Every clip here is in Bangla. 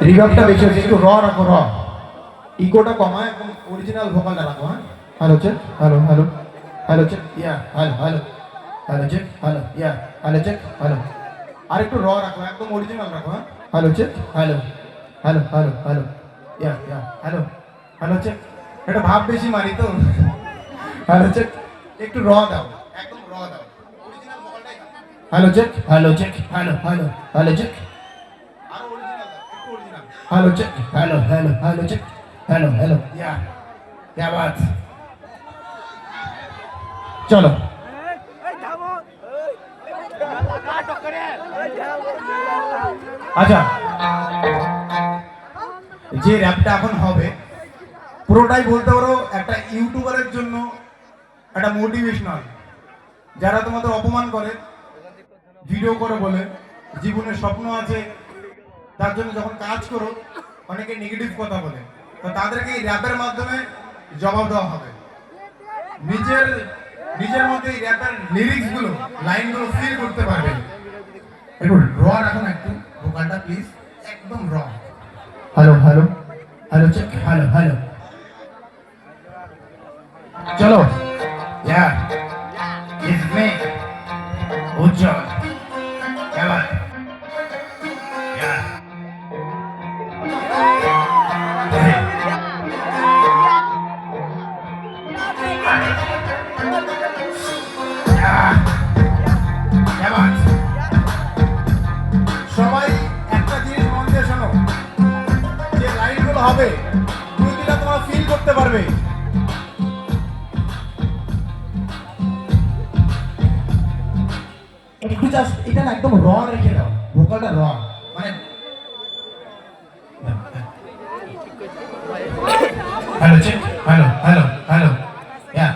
রিভার্বটা বেশি হচ্ছে, একটু র রাখো, র ইকোটা কমায়, একদম অরিজিনাল ভোকালটা রাখো। হ্যাঁ, hello check, hello hello, hello check, yeah hello hello, hello check, hello yeah, hello check, hello. আর একটু র রাখো, একদম অরিজিনাল রাখো। হ্যাঁ, hello check, hello hello hello hello, yeah yeah hello, hello check. এটা ভাব বেশি মারি তো। হ্যালো চেক, একটু র দাও, একদম র দাও, অরিজিনাল ভোকালটাই দাও। Hello check, hello check, hello hello, hello check. আরো অরিজিনাল দাও, একটু original. Hello check, hello hello, hello check, hello hello, yeah क्या बात। চলো আচ্ছা, যে র্যাপটা এখন হবে পুরোটাই বলতে পারো একটা ইউটিউবারের জন্য একটা মোটিভেশনাল। যারা তোমাদের অপমান করে, ভিডিও করে বলে জীবনের স্বপ্ন আছে, তার জন্য যখন কাজ করো অনেকে নেগেটিভ কথা বলে, তো তাদেরকে এই র্যাপের মাধ্যমে জবাব দেওয়া হবে। নিজের নিজের মধ্যে এই র্যাপের লিরিক্স গুলো, লাইন গুলো ফিল করতে পারবে। একটু র রাখুন, একটু ভোকালটা প্লিজ, একদম raw. Hello hello, hello check, hello hello, চলো। ইয়া ইটস মি উজ্জ্বল, এবার ইয়া এবার সবাই একটা জিনিস মন দিয়ে শোনো, যে লাইনগুলো হবে প্রতিটা তোমরা ফিল করতে পারবে। একটু জাস্ট এটা না একদম র রেখে দাও, ভোকালটা র, মানে hello check, hello hello hello, yeah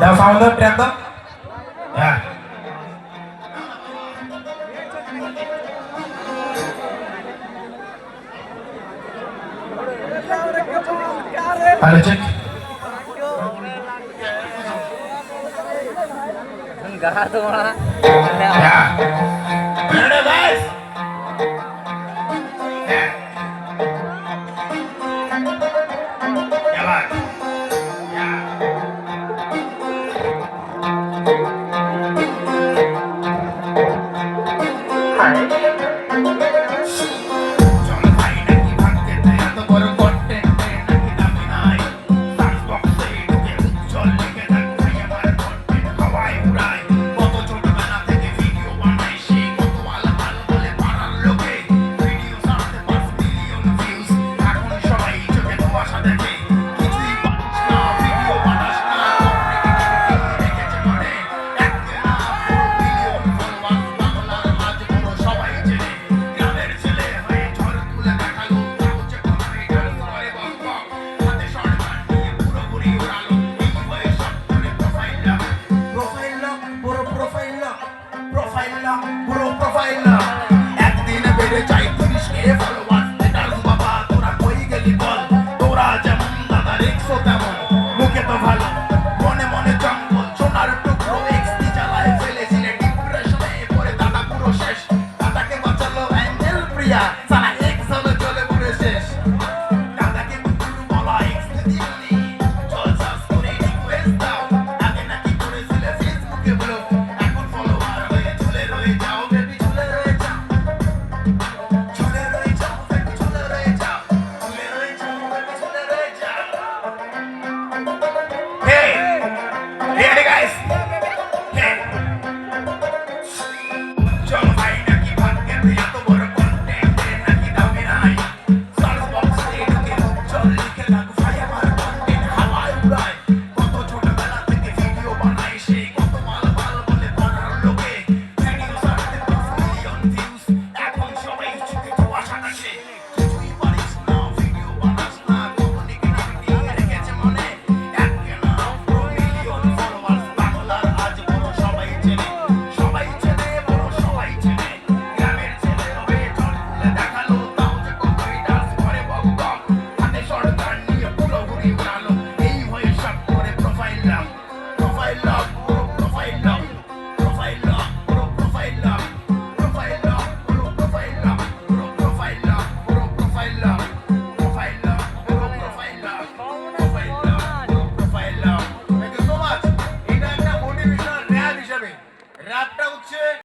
দাও সাউন্ড দাও, ট্র্যাক দাও, yeah hello check, Enggak tuh mah. ya udah guys, ya jalan, ya hai